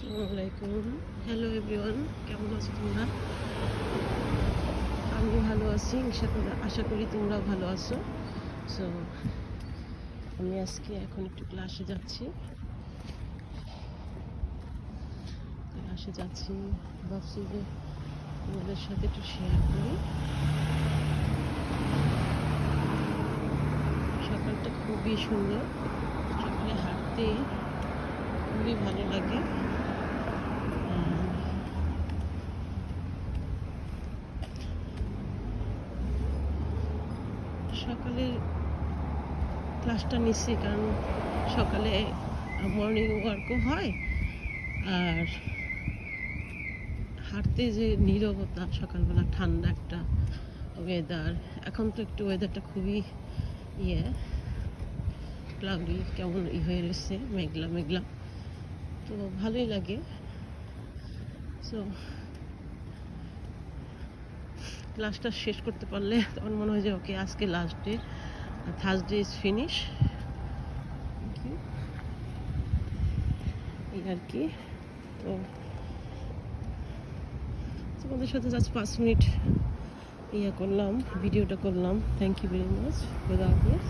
আসসালামু আলাইকুম। Hello everyone, কেমন আছো তোমরা? আমি ভালো আছি, আশা করি তোমরাও ভালো আছো। সো আমি আজকে এখন একটু ক্লাসে যাচ্ছি। ভাবছি যে তোমাদের সাথে একটু শেয়ার করি। সকালটা খুবই সুন্দর, সকালে হাঁটতে খুবই ভালো লাগে। সকালে ক্লাসটা নিচ্ছি কারণ সকালে মর্নিং ওয়ার্কও হয়, আর হাঁটতে যে নীরবতা, সকালবেলা ঠান্ডা একটা ওয়েদার। এখন তো একটু ওয়েদারটা খুবই ক্লাউডি, কেমন হয়ে রয়েছে, মেঘলা মেঘলা, তো ভালোই লাগে। সো ক্লাসটা শেষ করতে পারলে তখন মনে হয় যে ওকে আজকে last day, Thursday is finish, এই আর কি। তো তোমাদের সাথে জাস্ট 5 মিনিট করলাম, ভিডিওটা করলাম। Thank you very much. খোদা হাফেজ।